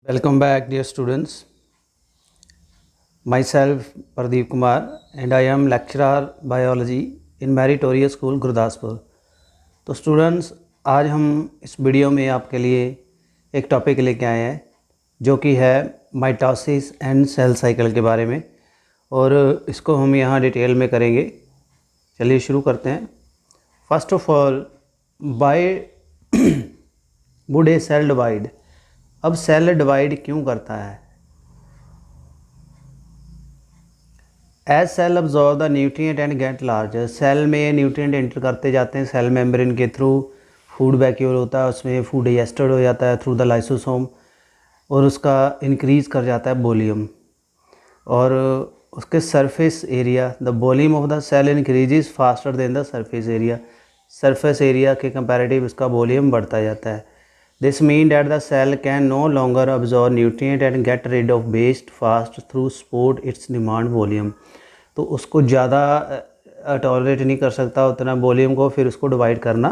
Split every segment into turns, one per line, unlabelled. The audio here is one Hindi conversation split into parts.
Welcome back, dear students. Myself Pradeep Kumar and I am lecturer biology in Meritorious School Gurdaspur. तो स्टूडेंट्स, आज हम इस वीडियो में आपके लिए एक टॉपिक लेके आए हैं जो कि है माइटोसिस एंड सेल साइकिल के बारे में, और इसको हम यहाँ डिटेल में करेंगे। चलिए शुरू करते हैं। First of all, why would a cell divide. अब सेल डिवाइड क्यों करता है? As cell absorb the nutrient and get larger. Cell में न्यूट्रिएंट एंटर करते जाते हैं सेल मेम्ब्रेन के थ्रू। फूड वैक्यूल होता है, उसमें फूड डाइजेस्टेड हो जाता है थ्रू द लाइसोसोम, और उसका इंक्रीज़ कर जाता है वॉल्यूम। और उसके surface area, the volume of the cell increases faster than the surface area. Surface area के कंपैरेटिव उसका वॉल्यूम बढ़ता जाता है। This means that the cell can no longer absorb nutrient and get rid of waste fast through support its demand volume। तो उसको ज़्यादा टॉलरेट नहीं कर सकता उतना वॉल्यूम को, फिर उसको डिवाइड करना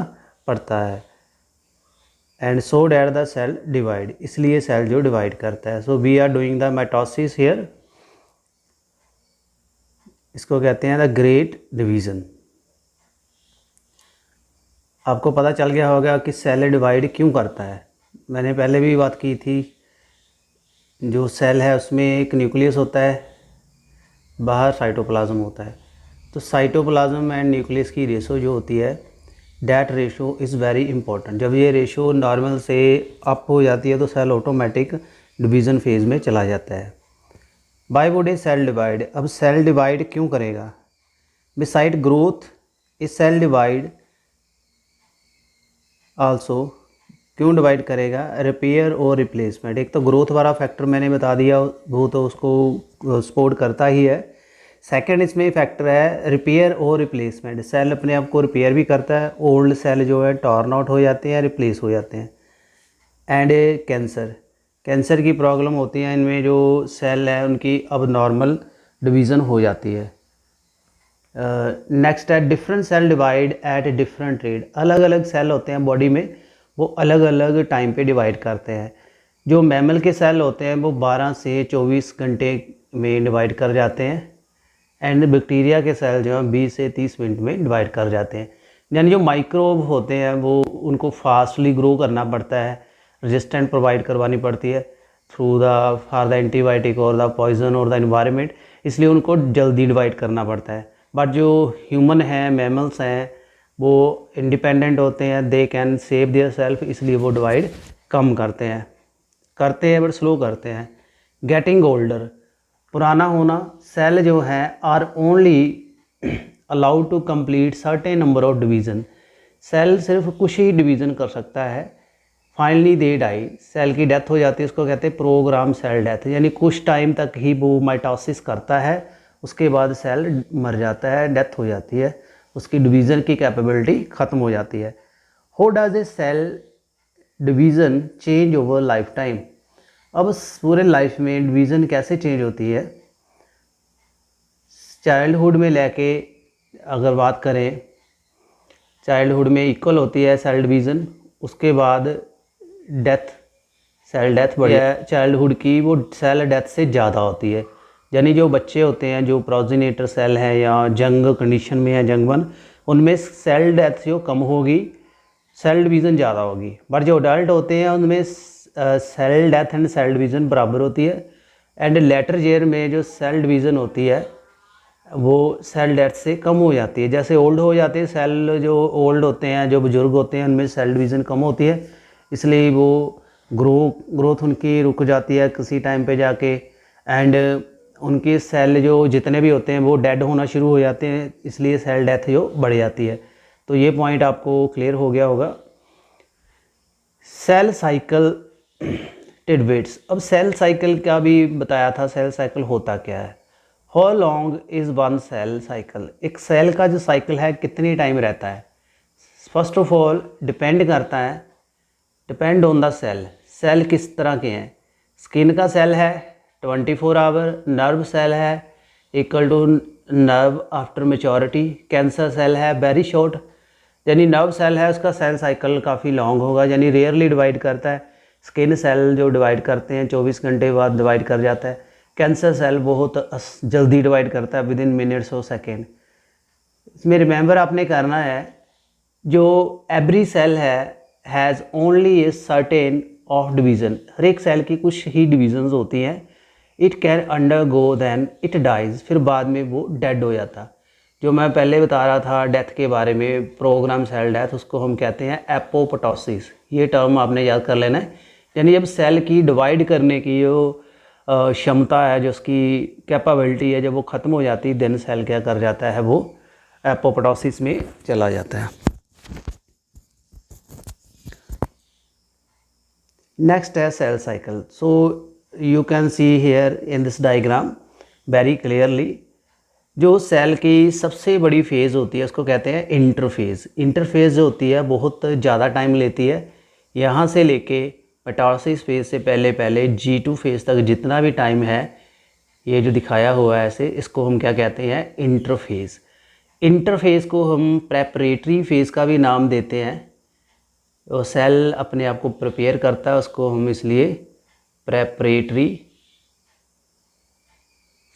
पड़ता है। And so that the cell divide, इसलिए सेल जो डिवाइड करता है। So we are doing the mitosis here. इसको कहते हैं द ग्रेट डिवीज़न। आपको पता चल गया होगा कि सेल डिवाइड क्यों करता है। मैंने पहले भी बात की थी, जो सेल है उसमें एक न्यूक्लियस होता है, बाहर साइटोप्लाज्म होता है। तो साइटोप्लाज्म एंड न्यूक्लियस की रेशो जो होती है, that ratio is very important. जब ये रेशो नॉर्मल से अप हो जाती है तो सेल ऑटोमेटिक डिवीज़न फेज़ में चला जाता है। Why would a cell divide. अब सेल डिवाइड क्यों करेगा? Beside growth a cell divide also, क्यों डिवाइड करेगा? रिपेयर और रिप्लेसमेंट। एक तो ग्रोथ वाला फैक्टर मैंने बता दिया, वो तो उसको सपोर्ट करता ही है। सेकंड इसमें फैक्टर है रिपेयर और रिप्लेसमेंट। सेल अपने आप को रिपेयर भी करता है, ओल्ड सेल जो है टॉर्न आउट हो जाते हैं, रिप्लेस हो जाते हैं। एंड कैंसर, कैंसर की प्रॉब्लम होती है इनमें, जो सेल है उनकी अब नॉर्मल डिवीज़न हो जाती है। नेक्स्ट है different cell divide at different rate. अलग अलग सेल होते हैं बॉडी में, वो अलग अलग टाइम पे डिवाइड करते हैं। जो मैमल के सेल होते हैं वो 12 से 24 घंटे में डिवाइड कर जाते हैं, एंड बैक्टीरिया के सेल जो हैं 20 से 30 मिनट में डिवाइड कर जाते हैं। यानी जो माइक्रोब होते हैं वो उनको फास्टली ग्रो करना पड़ता है, रेजिस्टेंट प्रोवाइड करवानी पड़ती है through the for the antibiotic और द पॉइजन और द इन्वायरमेंट, इसलिए उनको जल्दी डिवाइड करना पड़ता है। बट जो ह्यूमन हैं, मैमल्स हैं, वो इंडिपेंडेंट होते हैं, they can save their self, इसलिए वो डिवाइड कम करते हैं बट स्लो करते हैं। गेटिंग ओल्डर, पुराना होना। सेल जो है are only allowed to complete certain number of division. Cell सिर्फ कुछ ही डिवीज़न कर सकता है। फाइनली दे डाई, सेल की डेथ हो जाती है, उसको कहते हैं प्रोग्राम सेल डेथ। यानी कुछ टाइम तक ही वो माइटोसिस करता है, उसके बाद सेल मर जाता है, डेथ हो जाती है, उसकी डिवीज़न की कैपेबिलिटी ख़त्म हो जाती है। How does a cell division change over life time. अब पूरे लाइफ में डिवीज़न कैसे चेंज होती है? चाइल्डहुड में लेके अगर बात करें, चाइल्डहुड में इक्वल होती है सेल डिवीज़न, उसके बाद डेथ, सेल डेथ बढ़ी है चाइल्डहुड की, वो सेल डेथ से ज़्यादा होती है। यानी जो बच्चे होते हैं, जो प्रोजेनेटर सेल हैं या जंग कंडीशन में है, जंग वन, उनमें सेल डेथ जो कम होगी, सेल डिवीज़न ज़्यादा होगी। बट जो अडल्ट होते हैं उनमें cell death and cell division बराबर होती है। एंड लेटर ईयर में जो सेल डिवीज़न होती है वो सेल डेथ से कम हो जाती है। जैसे ओल्ड हो जाते हैं सेल, जो ओल्ड होते हैं, जो बुजुर्ग होते हैं, उनमें सेल डिवीज़न कम होती है, इसलिए वो ग्रोथ उनकी रुक जाती है किसी टाइम पे जाके। एंड उनके सेल जो जितने भी होते हैं वो डेड होना शुरू हो जाते हैं, इसलिए सेल डेथ जो बढ़ जाती है। तो ये पॉइंट आपको क्लियर हो गया होगा। Cell cycle tidbits. अब सेल साइकिल का भी बताया था, सेल साइकिल होता क्या है। How long is one cell cycle. एक सेल का जो साइकिल है कितनी टाइम रहता है? फर्स्ट ऑफ ऑल डिपेंड करता है, depend on the cell. Cell किस तरह के हैं? स्किन का सेल है 24 आवर, नर्व सेल है equal to nerve after maturity. Cancer cell है वेरी शॉर्ट, यानी नर्व सेल है उसका सेल साइकिल काफ़ी लॉन्ग होगा, यानी रेयरली डिवाइड करता है। स्किन सेल जो डिवाइड करते हैं 24 घंटे बाद डिवाइड कर जाता है। कैंसर सेल बहुत जल्दी डिवाइड करता है, विद इन मिनट्स और सेकेंड। इसमें रिमेंबर आपने करना है, जो एवरी सेल है has only a certain of division, हर एक सेल की कुछ ही डिवीजन्स होती हैं। It can undergo than it dies, फिर बाद में वो डेड हो जाता। जो मैं पहले बता रहा था डेथ के बारे में, प्रोग्राम सेल डेथ, उसको हम कहते हैं एपोप्टोसिस। ये टर्म आपने याद कर लेना है। यानी जब सेल की डिवाइड करने की जो क्षमता है, जो उसकी कैपेबिलिटी है, जब वो ख़त्म हो जाती है, देन सेल क्या कर जाता है, वो एपोप्टोसिस में चला जाता है। नेक्स्ट है cell cycle. So you can see here in this diagram very clearly, जो सेल की सबसे बड़ी फेज़ होती है उसको कहते हैं इंटरफेज़। इंटरफेज़ जो होती है बहुत ज़्यादा टाइम लेती है। यहाँ से लेके मिटोसिस फेज़ से पहले पहले G2 फेज़ तक जितना भी टाइम है, ये जो दिखाया हुआ है ऐसे, इसको हम क्या कहते हैं, इंटरफेज़। इंटरफेज़ को हम प्रेपरेटरी फेज़ का भी नाम देते हैं। और सेल अपने आप को प्रिपेयर करता है, उसको हम इसलिए प्रेपरेटरी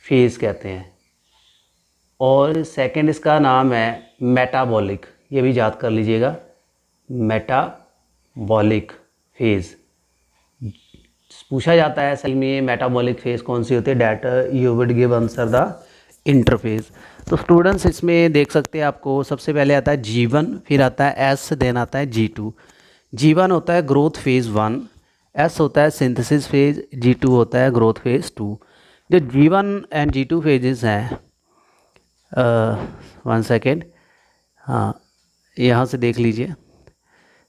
फेज़ कहते हैं। और सेकंड इसका नाम है मेटाबॉलिक, ये भी याद कर लीजिएगा, मेटाबॉलिक फेज़। पूछा जाता है सेल में मेटाबॉलिक फेज़ कौन सी होती है, that you would give answer the interphase. तो स्टूडेंट्स इसमें देख सकते हैं, आपको सबसे पहले आता है G1, फिर आता है S, देन आता है G2। G1 होता है ग्रोथ फेज़ 1, S होता है सिंथेसिस फेज़, G2 होता है ग्रोथ फेज़ 2। जो G1 एंड G2 फेजेस हैं, 1 सेकेंड, हाँ यहाँ से देख लीजिए,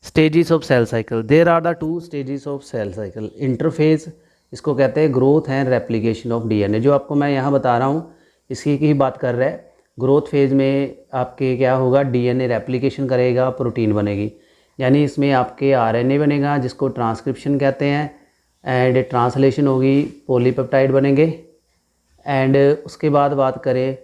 stages of cell cycle. There are the 2 stages of cell cycle. Interphase इसको कहते हैं growth and replication of DNA। जो आपको मैं यहाँ बता रहा हूँ इसी की ही बात कर रहा है। ग्रोथ फेज़ में आपके क्या होगा, DNA रेप्लिकेशन करेगा, प्रोटीन बनेगी, यानी इसमें आपके RNA बनेगा जिसको ट्रांसक्रिप्शन कहते हैं, एंड ट्रांसलेशन होगी, पॉलीपेप्टाइड बनेंगे, एंड उसके बाद बात करें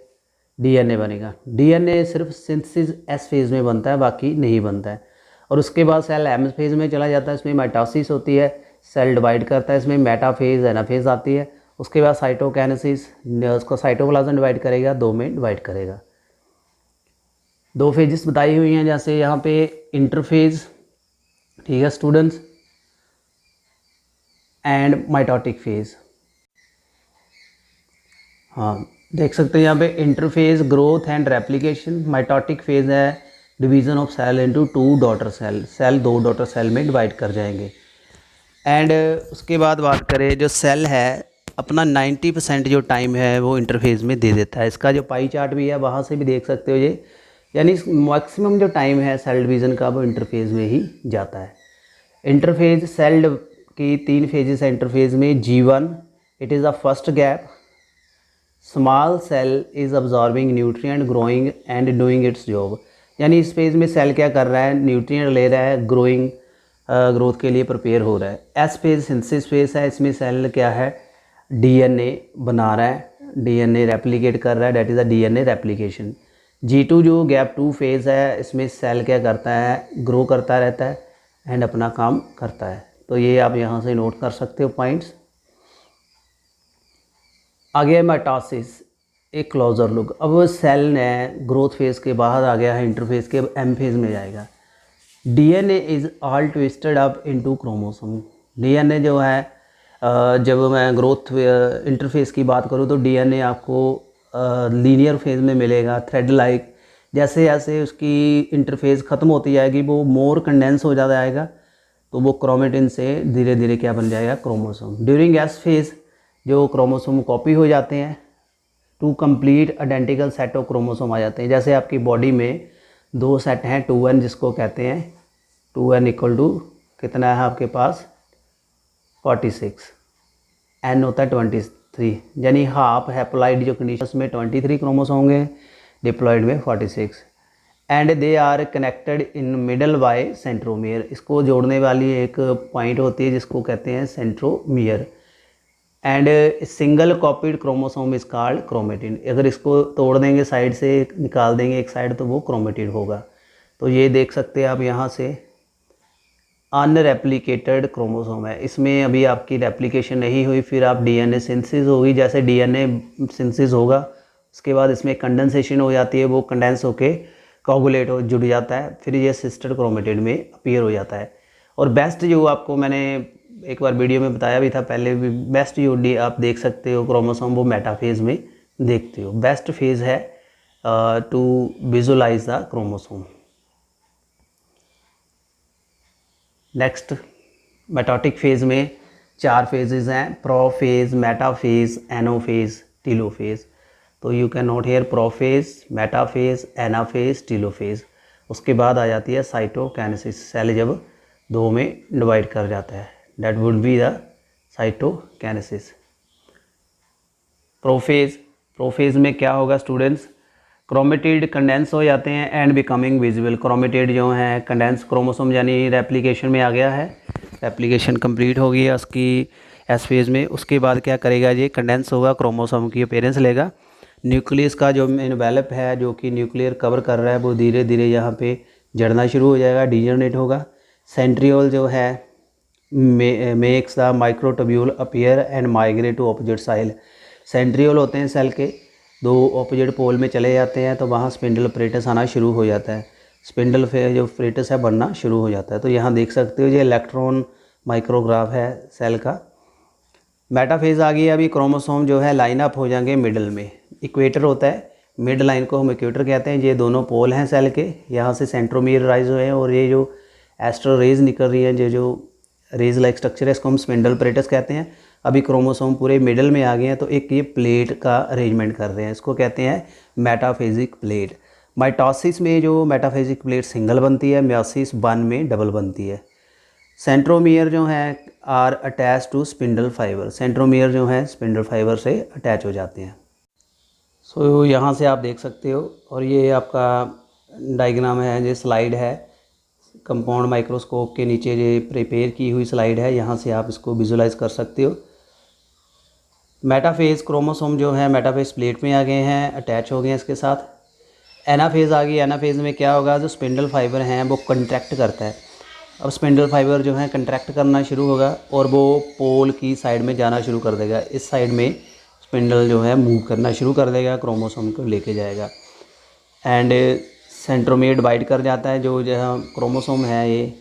DNA बनेगा। DNA सिर्फ सिंथेसिस S फेज़ में बनता है, बाकी नहीं बनता है। और उसके बाद सेल M फेज़ में चला जाता है, इसमें माइटोसिस होती है, सेल डिवाइड करता है, इसमें मेटाफेज़ एनाफेज़ आती है। उसके बाद साइटोकाइनेसिस, उसको साइटोप्लाज्म डिवाइड करेगा, 2 में डिवाइड करेगा। 2 फेजेस बताई हुई हैं, जैसे यहाँ पे इंटरफेज़, ठीक है स्टूडेंट्स, एंड माइटोटिक फेज़। हाँ देख सकते हैं यहाँ पे interphase growth and replication, mitotic phase है division of cell into 2 daughter cell, cell 2 daughter cell में डिवाइड कर जाएंगे। एंड उसके बाद बात करें, जो सेल है अपना 90% जो टाइम है वो इंटरफेज़ में दे देता है। इसका जो पाई चार्ट भी है वहाँ से भी देख सकते हो ये, यानी मैक्सिमम जो टाइम है सेल डिवीज़न का वो इंटरफेज़ में ही जाता है। इंटरफेज़ सेल की 3 फेजेस है इंटरफेज़ में। G1 it is the first gap, small cell is absorbing nutrient, growing and doing its job. यानी इस फेज़ में सेल क्या कर रहा है, न्यूट्रिएंट ले रहा है, ग्रोइंग ग्रोथ के लिए प्रिपेयर हो रहा है। एस फेज़ सिंथेसिस फेज़ है, इसमें सेल क्या है, DNA बना रहा है, DNA रेप्लिकेट कर रहा है, that is the DNA replication. G2 जो गैप 2 फेज़ है, इसमें सेल क्या करता है, ग्रो करता रहता है एंड अपना काम करता है। तो ये आप यहाँ से नोट कर सकते हो पॉइंट्स। आगे माइटोसिस, एक क्लोजर लुक। अब सेल ने ग्रोथ फेज़ के बाहर आ गया है, इंटरफेज़ के M फेज़ में जाएगा। DNA is all twisted up into chromosome. DNA जो है, जब मैं ग्रोथ इंटरफेस की बात करूँ तो DNA आपको लीनियर फेज़ में मिलेगा, थ्रेड लाइक। जैसे जैसे उसकी इंटरफेस ख़त्म होती जाएगी वो मोर कंडेंस हो जाता जाएगा, तो वो क्रोमेटिन से धीरे धीरे क्या बन जाएगा, क्रोमोसोम। ड्यूरिंग एस फेज़ जो क्रोमोसोम कॉपी हो जाते हैं, 2 complete identical set of chromosome आ जाते हैं। जैसे आपकी बॉडी में 2 सेट हैं 2n, जिसको कहते हैं 2n इक्वल टू कितना है आपके पास 46, n होता है 23, यानी हाफ हैप्लॉइड जो कंडीशन में 23 क्रोमोसोम होंगे, डिप्लॉइड में 46, and they are connected in middle by centromere. इसको जोड़ने वाली एक पॉइंट होती है जिसको कहते हैं centromere. And single copied chromosome is called chromatin. अगर इसको तोड़ देंगे, साइड से निकाल देंगे एक साइड, तो वो क्रोमेटिन होगा। तो ये देख सकते हैं आप यहाँ से अनरेप्लिकेटेड क्रोमोसोम है, इसमें अभी आपकी रेप्लिकेशन नहीं हुई, फिर आप डीएनए सिंथेसिस होगी, जैसे डीएनए सिंथेसिस होगा उसके बाद इसमें कंडेंसेशन हो जाती है, वो कंडेंस होके कोगुलेट हो जुड़ जाता है, फिर ये सिस्टर क्रोमेटिड में अपीयर हो जाता है। और बेस्ट जो आपको मैंने एक बार वीडियो में बताया भी था पहले भी, बेस्ट जो आप देख सकते हो क्रोमोसोम वो मेटाफेज में देखते हो। बेस्ट फेज़ है to visualize the chromosome. Next mitotic phase में 4 फेजेस हैं, प्रोफेज, मेटाफेज, एनोफेज, टीलोफेज। तो you can note here prophase, metaphase, anaphase, telophase. उसके बाद आ जाती है साइटोकाइनेसिस, सेल जब 2 में डिवाइड कर जाता है, that would be the cytokinesis. Prophase में क्या होगा स्टूडेंट्स, क्रोमेटिड कंडेंस हो जाते हैं एंड बिकमिंग विजिबल। क्रोमेटिड जो है कंडेंस क्रोमोसोम यानी रेप्लिकेशन में आ गया है, रेप्लिकेशन कंप्लीट हो गई है उसकी एस फेज़ में। उसके बाद क्या करेगा, ये कंडेंस होगा, क्रोमोसोम की अपीयरेंस लेगा। न्यूक्लियस का जो एनवेलप है जो कि न्यूक्लियर कवर कर रहा है वो धीरे धीरे यहाँ पे जड़ना शुरू हो जाएगा, डीजनरेट होगा। सेंट्रियोल जो है makes the microtubule appear and migrate to opposite side. Centriole होते हैं सेल के, 2 ऑपोजिट पोल में चले जाते हैं तो वहाँ स्पिंडल अपरेटस आना शुरू हो जाता है, स्पिंडल जो अपरेटस है बनना शुरू हो जाता है। तो यहाँ देख सकते हो ये इलेक्ट्रॉन माइक्रोग्राफ है सेल का। मेटाफेज आ गई, अभी क्रोमोसोम जो है लाइन अप हो जाएंगे मिडल में, इक्वेटर होता है, मिड लाइन को हम इक्वेटर कहते हैं। ये दोनों पोल हैं सेल के, यहाँ से सेंट्रोमियर राइज हुए हैं और ये जो एस्ट्रल रेज निकल रही है, ये जो रेज लाइक स्ट्रक्चर है इसको हम स्पिंडल अपरेटस कहते हैं। अभी क्रोमोसोम पूरे मिडल में आ गए हैं तो एक ये प्लेट का अरेंजमेंट कर रहे हैं, इसको कहते हैं मेटाफेजिक प्लेट। माइटोसिस में जो मेटाफेजिक प्लेट सिंगल बनती है, मियोसिस 1 में डबल बनती है। सेंट्रोमियर जो है are attach to spindle fibre, centromere जो है स्पिंडल फाइबर से अटैच हो जाते हैं। सो यहाँ से आप देख सकते हो, और ये आपका डायग्राम है, ये स्लाइड है कंपाउंड माइक्रोस्कोप के नीचे ये प्रिपेयर की हुई स्लाइड है, यहाँ से आप इसको विजुलाइज कर सकते हो। मेटाफेज क्रोमोसोम जो है मेटाफेज प्लेट में आ गए हैं, अटैच हो गए हैं इसके साथ। एनाफेज आ गई, एनाफेज में क्या होगा, जो स्पिंडल फाइबर हैं वो कंट्रैक्ट करता है। अब स्पिंडल फाइबर जो है कंट्रैक्ट करना शुरू होगा और वो पोल की साइड में जाना शुरू कर देगा, इस साइड में स्पिंडल जो है मूव करना शुरू कर देगा, क्रोमोसोम को लेके जाएगा। एंड सेंट्रोमियर डिवाइड कर जाता है, जो क्रोमोसोम है ये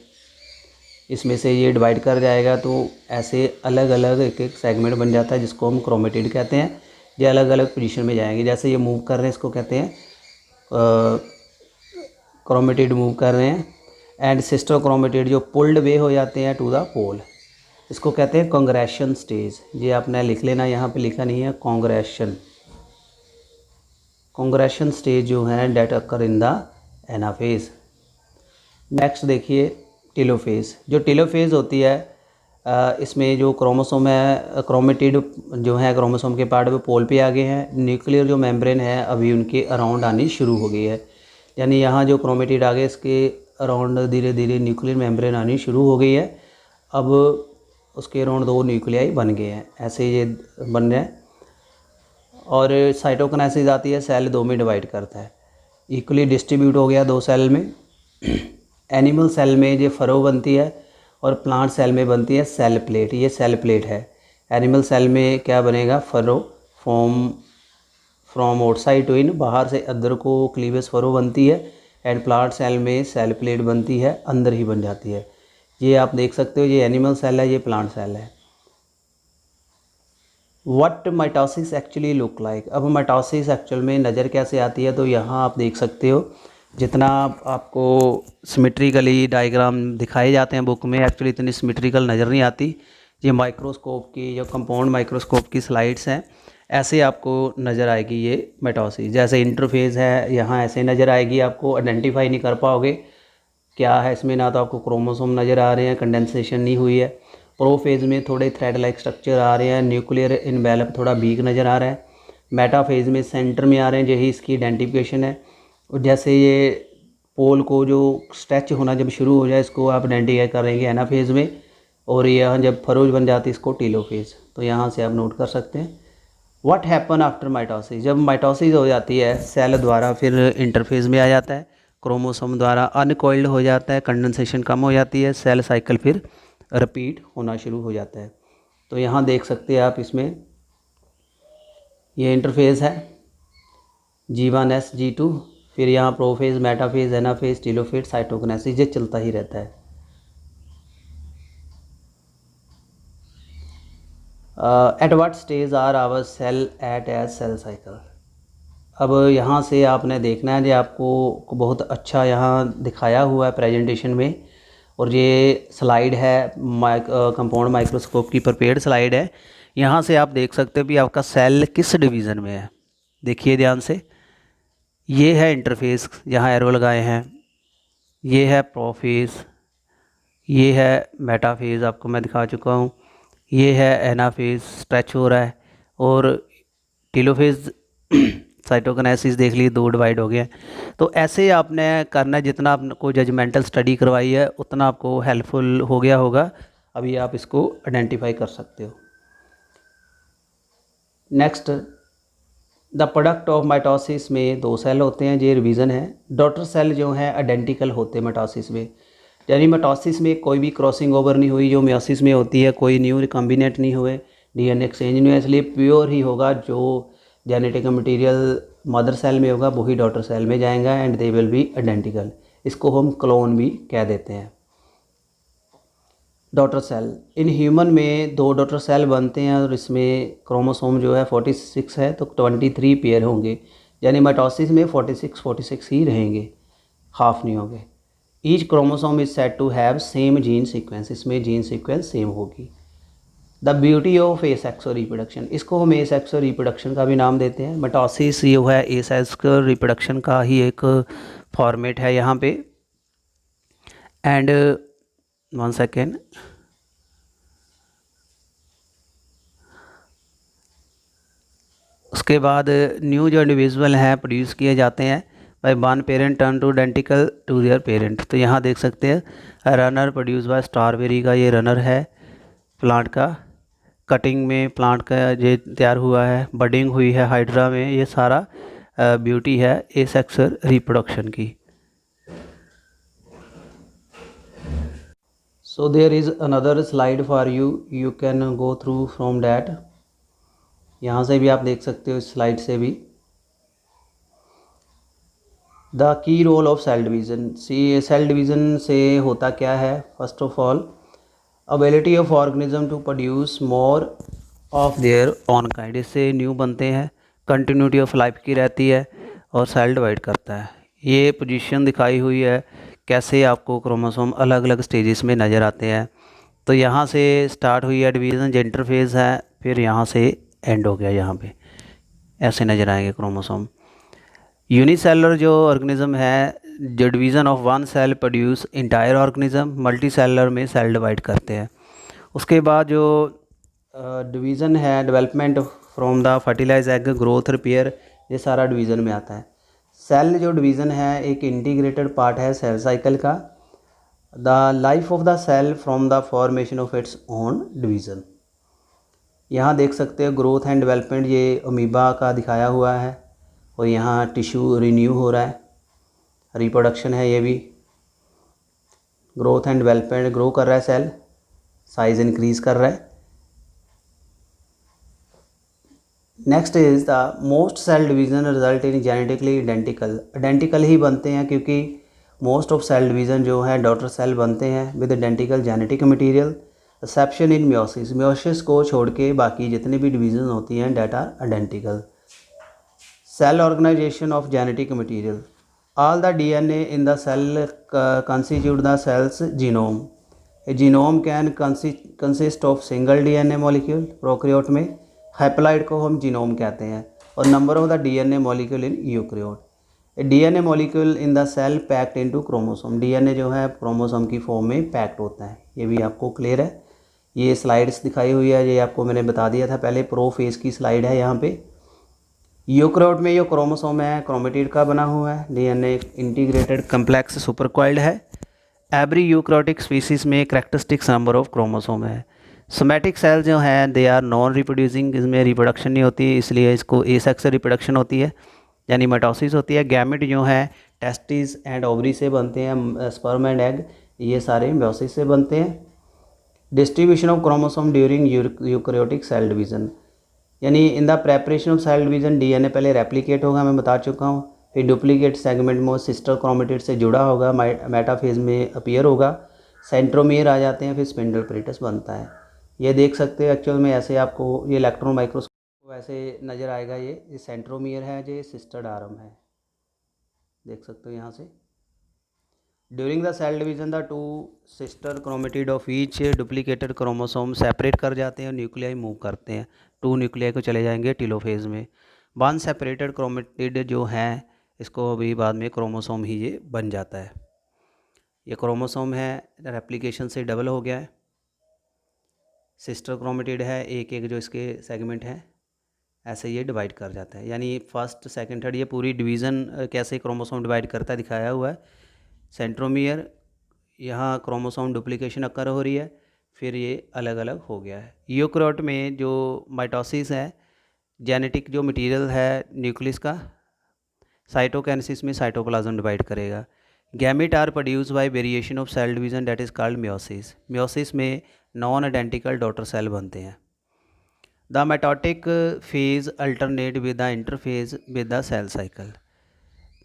इसमें से ये डिवाइड कर जाएगा, तो ऐसे अलग अलग एक एक सेगमेंट बन जाता है जिसको हम क्रोमेटिड कहते हैं। ये अलग अलग पोजीशन में जाएंगे, जैसे ये मूव कर रहे हैं इसको कहते हैं क्रोमेटिड मूव कर रहे हैं। एंड सिस्टर क्रोमेटिड जो पुल्ड वे हो जाते हैं टू द पोल, इसको कहते हैं कांग्रेशन स्टेज। ये आपने लिख लेना, यहाँ पे लिखा नहीं है, कांग्रेशन स्टेज जो है that occur in the anaphase. Next देखिए टीलोफेज। जो टीलोफेज होती है इसमें जो क्रोमोसोम है, क्रोमेटिड जो है क्रोमोसोम के पार्ट वो पोल पे आ गए हैं, न्यूक्लियर जो मेम्ब्रेन है अभी उनके अराउंड आनी शुरू हो गई है, यानी यहाँ जो क्रोमेटिड आ गए इसके अराउंड धीरे धीरे न्यूक्लियर मेम्ब्रेन आनी शुरू हो गई है। अब उसके अराउंड 2 न्यूक्लियाई बन गए हैं, ऐसे ये बन रहे हैं। और साइटोकिनेसिस आती है, सेल 2 में डिवाइड करता है, इक्वली डिस्ट्रीब्यूट हो गया 2 सेल में। एनिमल सेल में ये फरो बनती है और प्लांट सेल में बनती है सेल प्लेट, ये सेल प्लेट है। एनिमल सेल में क्या बनेगा, फरो फ्रॉम आउटसाइड टू इन, बाहर से अंदर को क्लीवेज फरो बनती है। एंड प्लांट सेल में सेल प्लेट बनती है, अंदर ही बन जाती है। ये आप देख सकते हो, ये एनिमल सेल है, ये प्लांट सेल है। What mitosis actually look like. अब माइटोसिस एक्चुअल में नज़र कैसे आती है, तो यहाँ आप देख सकते हो, जितना आपको सिमेट्रिकली डायग्राम दिखाए जाते हैं बुक में, एक्चुअली इतनी सिमेट्रिकल नज़र नहीं आती। ये माइक्रोस्कोप की या कंपाउंड माइक्रोस्कोप की स्लाइड्स हैं, ऐसे आपको नज़र आएगी ये माइटोसिस। जैसे इंटरफेज है, यहाँ ऐसे नज़र आएगी, आपको आइडेंटिफाई नहीं कर पाओगे क्या है इसमें, ना तो आपको क्रोमोसोम नज़र आ रहे हैं, कंडेंसेशन नहीं हुई है। प्रोफेज में थोड़े थ्रेड लाइक स्ट्रक्चर आ रहे हैं, न्यूक्लियर इनवेलप थोड़ा वीक नज़र आ रहा है। मेटाफेज में सेंटर में आ रहे हैं, यही इसकी आइडेंटिफिकेशन है। और जैसे ये पोल को जो स्ट्रेच होना जब शुरू हो जाए, इसको आप आइडेंटिफाई करेंगे एनाफेज में, और यहाँ जब फरोज बन जाती है इसको टीलोफेज। तो यहाँ से आप नोट कर सकते हैं। What happen after mitosis. जब माइटोसिस हो जाती है सेल द्वारा, फिर इंटरफेज में आ जाता है। क्रोमोसोम द्वारा अनकॉइल्ड हो जाता है, कंडेंसेशन कम हो जाती है, सेल साइकिल फिर रिपीट होना शुरू हो जाता है। तो यहाँ देख सकते हैं आप, इसमें ये इंटरफेस है G1S G2, फिर यहाँ prophase, metaphase, anaphase, telophase, cytokinesis, ये चलता ही रहता है। At what stage are our cell at as cell cycle. अब यहाँ से आपने देखना है, जो आपको बहुत अच्छा यहाँ दिखाया हुआ है प्रेजेंटेशन में, और ये स्लाइड है कंपाउंड माइक्रोस्कोप की प्रिपेयर्ड स्लाइड है। यहाँ से आप देख सकते हो भी आपका सेल किस डिवीज़न में है। देखिए ध्यान से, ये है इंटरफेस, यहाँ एरो लगाए हैं, ये है प्रोफेज, ये है मेटाफेज, आपको मैं दिखा चुका हूँ, ये है एनाफेज, स्ट्रेच हो रहा है, और टेलोफेज साइटोकिनेसिस देख लीजिए, 2 डिवाइड हो गए। तो ऐसे आपने करना है, जितना आपको जजमेंटल स्टडी करवाई है उतना आपको हेल्पफुल हो गया होगा। अभी आप इसको आइडेंटिफाई कर सकते हो। Next, the product of mitosis में 2 सेल होते हैं, ये रिवीजन है। डॉटर सेल जो है आइडेंटिकल होते हैं माइटोसिस में, यानी माइटोसिस में कोई भी क्रॉसिंग ओवर नहीं हुई जो मियोसिस में होती है, कोई न्यू रिकॉम्बिनेट नहीं हुए, डीएनए एक्सचेंज नहीं हुआ, इसलिए प्योर ही होगा। जो जेनेटिक मटेरियल मदर सेल में होगा वही डॉटर सेल में जाएगा, and they will be identical. इसको हम क्लोन भी कह देते हैं। डॉटर सेल, इन ह्यूमन में 2 डॉटर सेल बनते हैं, और इसमें क्रोमोसोम जो है 46 है, तो 23 पेयर होंगे, यानी माइटोसिस में 46 ही रहेंगे, हाफ नहीं होंगे। Each chromosome is said to have same gene sequence, इसमें जीन सीक्वेंस सेम होगी। The beauty of asexual reproduction, इसको हम एसेक्सुअल रिप्रोडक्शन का भी नाम देते हैं। माइटोसिस ये है एसेक्सुअल रिप्रोडक्शन का ही एक फॉर्मेट है यहाँ पे। एंड 1 सेकेंड, उसके बाद न्यू जो इंडिविजुअल हैं प्रोड्यूस किए जाते हैं by 1 parent turn to identical to their parent. तो यहाँ देख सकते हैं रनर प्रोड्यूस बाय स्ट्रॉबेरी का, ये रनर है प्लांट का, कटिंग में प्लांट का ये तैयार हुआ है, बडिंग हुई है हाइड्रा में, ये सारा ब्यूटी है एसेक्सुअल रिप्रोडक्शन की। So there is another slide for you, you can go through from that। यहाँ से भी आप देख सकते हो, इस स्लाइड से भी। The key role of cell division, cell division से होता क्या है। First of all, ability of organism to produce more of their own kind, इससे न्यू बनते हैं, कंटिन्यूटी ऑफ लाइफ की रहती है, और सेल डिवाइड करता है। ये पोजीशन दिखाई हुई है कैसे आपको क्रोमोसोम अलग अलग स्टेजेस में नज़र आते हैं। तो यहाँ से स्टार्ट हुई है डिवीज़न, जो इंटरफेज है, फिर यहाँ से एंड हो गया, यहाँ पे ऐसे नज़र आएंगे क्रोमोसोम। यूनिसेलर जो ऑर्गेनिज्म है, जो division of 1 cell produce entire organism, multicellular में सेल डिवाइड करते हैं। उसके बाद जो डिवीज़न है, development from the fertilise egg, growth, repair, ये सारा डिवीज़न में आता है। सेल जो डिवीज़न है एक इंटीग्रेटेड पार्ट है सेल साइकिल का। The life of the cell from the formation of its own division. यहाँ देख सकते हो ग्रोथ एंड डेवलपमेंट, ये अमीबा का दिखाया हुआ है, और यहाँ टिश्यू रिन्यू हो रहा है, रिप्रोडक्शन है, ये भी ग्रोथ एंड डेवलपमेंट, ग्रो कर रहा है सेल, साइज इंक्रीज़ कर रहा है। Next is the most cell division result in genetically identical ही बनते हैं, क्योंकि मोस्ट ऑफ सेल डिवीज़न जो है डॉटर सेल बनते हैं with identical genetic material. Exception in meiosis, meiosis को छोड़ के बाकी जितने भी डिवीज़न होती हैं that are identical. Cell organization of genetic material, all the DNA in the cell constitute the cell's genome. A genome can consist of single DNA molecule, prokaryote में हैप्लॉइड को हम जीनोम कहते हैं, और number of the DNA molecule in eukaryote. A DNA molecule in the cell packed into chromosome, DNA जो है क्रोमोसोम की फॉर्म में पैक्ड होता है, ये भी आपको क्लियर है। ये स्लाइड्स दिखाई हुई है, ये आपको मैंने बता दिया था पहले, प्रोफेज की स्लाइड है यहाँ पे। यूकैरियोट में जो क्रोमोसोम है क्रोमेटिड का बना हुआ है, डीएनए इंटीग्रेटेड कम्प्लेक्स सुपरकॉइल्ड है। एवरी यूकैरियोटिक स्पीसीज में कैरेक्टरिस्टिक्स नंबर ऑफ क्रोमोसोम है। सोमैटिक सेल जो हैं दे आर नॉन रिप्रोड्यूसिंग, इसमें रिप्रोडक्शन नहीं होती, इसलिए इसको एसेक्सुअल रिप्रोडक्शन होती है। यानी माइटोसिस होती है। गैमेट जो है टेस्टिस एंड ओवरी से बनते हैं, स्पर्म एंड एग ये सारे म्योसिस से बनते हैं। Distribution of chromosome during eukaryotic cell division, यानी in the preparation of cell division DNA पहले रेप्लिकेट होगा, मैं बता चुका हूँ। फिर डुप्लीकेट सेगमेंट में सिस्टर क्रोमेटिड से जुड़ा होगा, मेटाफेज में अपीयर होगा, सेंट्रोमियर आ जाते हैं, फिर स्पिंडल प्रेटस बनता है। ये देख सकते हो एक्चुअल में ऐसे आपको ये इलेक्ट्रॉन माइक्रोस्कोप वैसे नज़र आएगा। ये सेंट्रोमियर है, ये सिस्टर आर्म है, देख सकते हो यहाँ से। During the cell division the two sister chromatid of each duplicated chromosome separate कर जाते हैं और न्यूक्लियाई मूव करते हैं। 2 न्यूक्लियाई को चले जाएंगे टीलोफेज में। वन सेपरेटेड क्रोमेटिड जो है इसको अभी बाद में क्रोमोसोम ही ये बन जाता है। ये क्रोमोसोम है, रेप्लिकेशन से डबल हो गया है। सिस्टर क्रोमेटिड है, एक एक जो इसके सेगमेंट हैं ऐसे ये डिवाइड कर जाता है। यानी फर्स्ट सेकंड थर्ड ये पूरी डिवीज़न कैसे क्रोमोसोम डिवाइड करता है दिखाया हुआ है। सेंट्रोमियर, यहाँ क्रोमोसोम डुप्लीकेशन अकर हो रही है, फिर ये अलग अलग हो गया है। यूकैरियोट में जो माइटोसिस है, जेनेटिक जो मटेरियल है न्यूक्लियस का, साइटोकाइनेसिस में साइटोप्लाज्म डिवाइड करेगा। Gamete are produce by variation of cell division that is called meiosis. Meiosis में नॉन आइडेंटिकल डॉटर सेल बनते हैं। The mitotic phase alternate with the interphase with the cell cycle.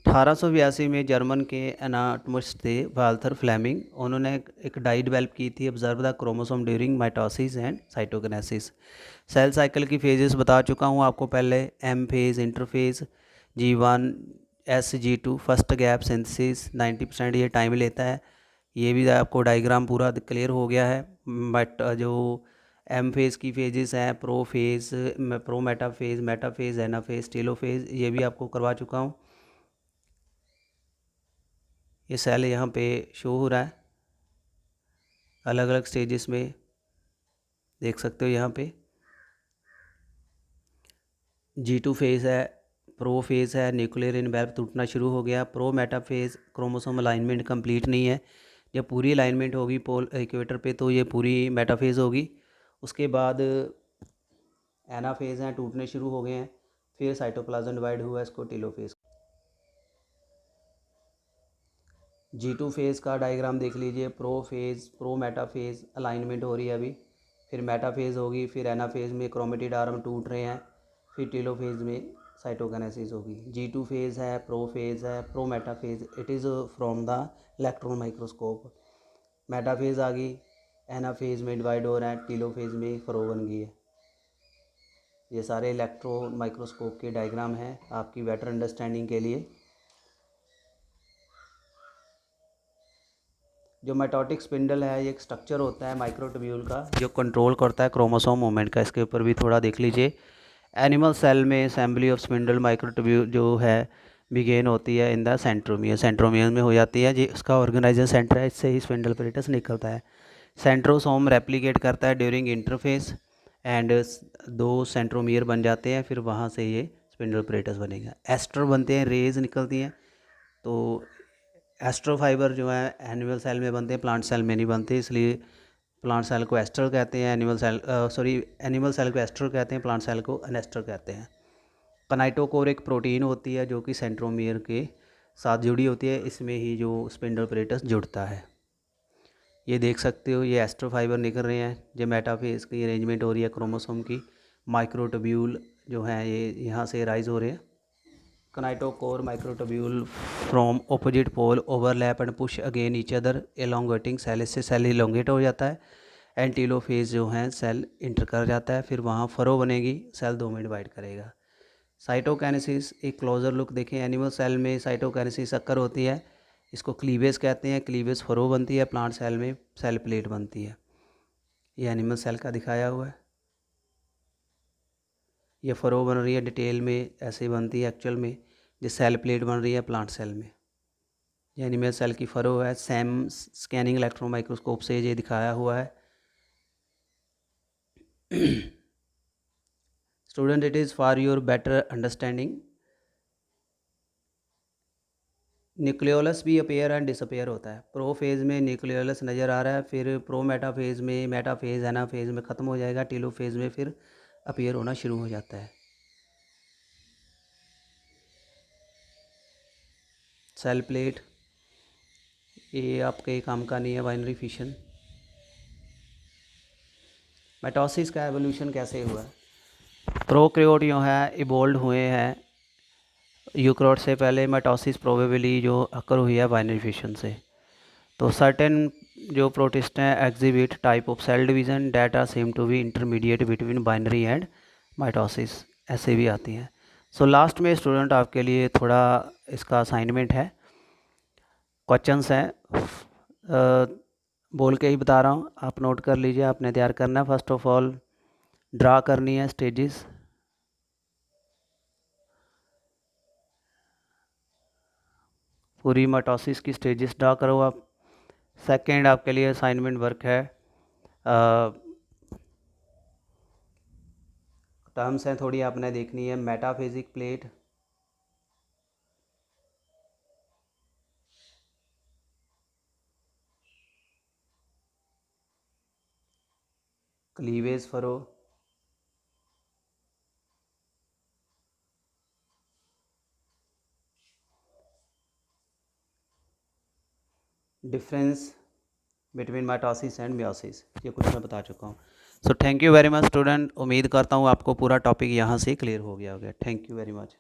1882 में जर्मन के एनाटॉमिस्ट थे वाल्थर फ्लेमिंग, उन्होंने एक डाई डेवलप की थी, observe the chromosome during mitosis and cytokinesis. Cell cycle की फेजेस बता चुका हूँ आपको पहले, M phase, interphase, G1 SG2 first gap synthesis 90% ये टाइम लेता है। ये भी आपको डायग्राम पूरा क्लियर हो गया है। बट जो एम फेज़ की फेजेस हैं, prophase, prometaphase, metaphase, anaphase, telophase, ये भी आपको करवा चुका हूँ। ये सेल यहाँ पे शो हो रहा है अलग अलग स्टेजेस में, देख सकते हो यहाँ पे। G2 फेज़ है, प्रो फेज़ है, न्यूक्लियर इनवेल्व टूटना शुरू हो गया। Pro metaphase, chromosome alignment complete नहीं है, जब पूरी अलाइनमेंट होगी पोल इक्वेटर पे तो ये पूरी मेटाफेज़ होगी। उसके बाद एनाफेज़ हैं, टूटने शुरू हो गए हैं, फिर साइटोप्लाज्म डिवाइड हुआ है, इसको टेलोफेज़। G2 फेज़ का डायग्राम देख लीजिए, pro phase, pro metaphase alignment हो रही है अभी, फिर मेटाफेज़ होगी, फिर एनाफेज़ में क्रोमेटिड आर्म टूट रहे हैं, फिर टेलोफेज़ में साइटोकाइनेसिस होगी। G2 फेज़ है, प्रो फेज़ है, prometaphase, it is from the electron microscope. Metaphase आ गई, एनाफेज़ में डिवाइड हो रहा है, टेलोफेज़ में फरो बन गई है। ये सारे इलेक्ट्रॉन माइक्रोस्कोप के डायग्राम हैं आपकी बेटर अंडरस्टैंडिंग के लिए। जो मेटोटिक स्पिंडल है ये एक स्ट्रक्चर होता है माइक्रोट्यूब्यूल का जो कंट्रोल करता है क्रोमोसोम मूवमेंट का। इसके ऊपर भी थोड़ा देख लीजिए। एनिमल सेल में असेंबली ऑफ स्पिंडल माइक्रोट्यूब्यूल जो है बिगेन होती है इन द सेंट्रोमियर, सेंट्रोमियर में हो जाती है जी, उसका ऑर्गेनाइजर सेंटर है, इससे ही स्पिंडल एपरेटस निकलता है। सेंट्रोसोम रेप्लिकेट करता है ड्यूरिंग इंटरफेस एंड 2 सेंट्रोमियर बन जाते हैं, फिर वहाँ से ये स्पिंडल एपरेटस बनेगा। एस्टर बनते हैं, रेज निकलती हैं, तो एस्ट्रोफाइबर जो है एनिमल सेल में बनते हैं, प्लांट सेल में नहीं बनते, इसलिए प्लांट सेल को एस्टर कहते हैं, एनिमल सेल को एस्टर कहते हैं, प्लांट सेल को एनेस्टर कहते हैं। कनाइटोकोर एक प्रोटीन होती है जो कि सेंट्रोमियर के साथ जुड़ी होती है, इसमें ही जो स्पिंडल एपरेटस जुड़ता है। ये देख सकते हो ये एस्ट्रोफाइबर निकल रहे हैं, जो मेटाफेज की अरेंजमेंट हो रही है क्रोमोसोम की। माइक्रोट्यूब्यूल जो है ये यहाँ से राइज हो रहे हैं। Kinetochore microtubule from opposite pole overlap and push again each other elongating cell, इससे सेल इलोंगेट हो जाता है। एंड टेलोफेज जो है सेल इंटर कर जाता है, फिर वहाँ फरो बनेगी, सेल 2 में डिवाइड करेगा। साइटोकाइनेसिस एक क्लोजर लुक देखें। एनिमल सेल में साइटोकाइनेसिस अक्कर होती है, इसको क्लीवेज कहते हैं। क्लीवेज फरो बनती है, प्लांट सेल में सेल प्लेट बनती है। ये एनिमल सेल का दिखाया हुआ है, ये फरो बन रही है डिटेल में, ऐसे बनती है एक्चुअल में। जो सेल प्लेट बन रही है प्लांट सेल में, ये एनिमल सेल की फरो है। सैम स्कैनिंग इलेक्ट्रॉन माइक्रोस्कोप से ये दिखाया हुआ है। Student, it is for your better understanding, nucleolus भी अपेयर एंड डिसअपेयर होता है। प्रो फेज़ में न्यूक्लियोलस नज़र आ रहा है, फिर प्रो मेटाफेज़ में, मेटाफेज़ एनाफेज़ में ख़त्म हो जाएगा, टेलोफेज़ में फिर अपेयर होना शुरू हो जाता है। सेल प्लेट, ये आपके काम का नहीं है। Binary fission. माइटोसिस का एवोल्यूशन कैसे हुआ है? प्रोकैरियोट जो है इवोल्व हुए हैं यूकैरियोट से पहले। माइटोसिस प्रोबेबली जो अकर हुई है बाइनरी फिशन से। तो सर्टेन जो प्रोटिस्ट हैं exhibit type of cell division that are same to be intermediate between binary and mitosis, ऐसे भी आती हैं। सो लास्ट में स्टूडेंट आपके लिए थोड़ा इसका असाइनमेंट है, क्वेश्चंस हैं, बोल के ही बता रहा हूँ, आप नोट कर लीजिए। आपने तैयार करना है। फर्स्ट ऑफ ऑल ड्रा करनी है स्टेजेस, पूरी माइटोसिस की स्टेजेस ड्रा करो आप। सेकंड आपके लिए असाइनमेंट वर्क है, टर्म्स हैं थोड़ी आपने देखनी है। Metaphysic plate, cleavage furrow, difference between mitosis and meiosis, ये कुछ मैं बता चुका हूँ। So thank you very much student, उम्मीद करता हूँ आपको पूरा टॉपिक यहाँ से क्लियर हो गया होगा। Thank you very much.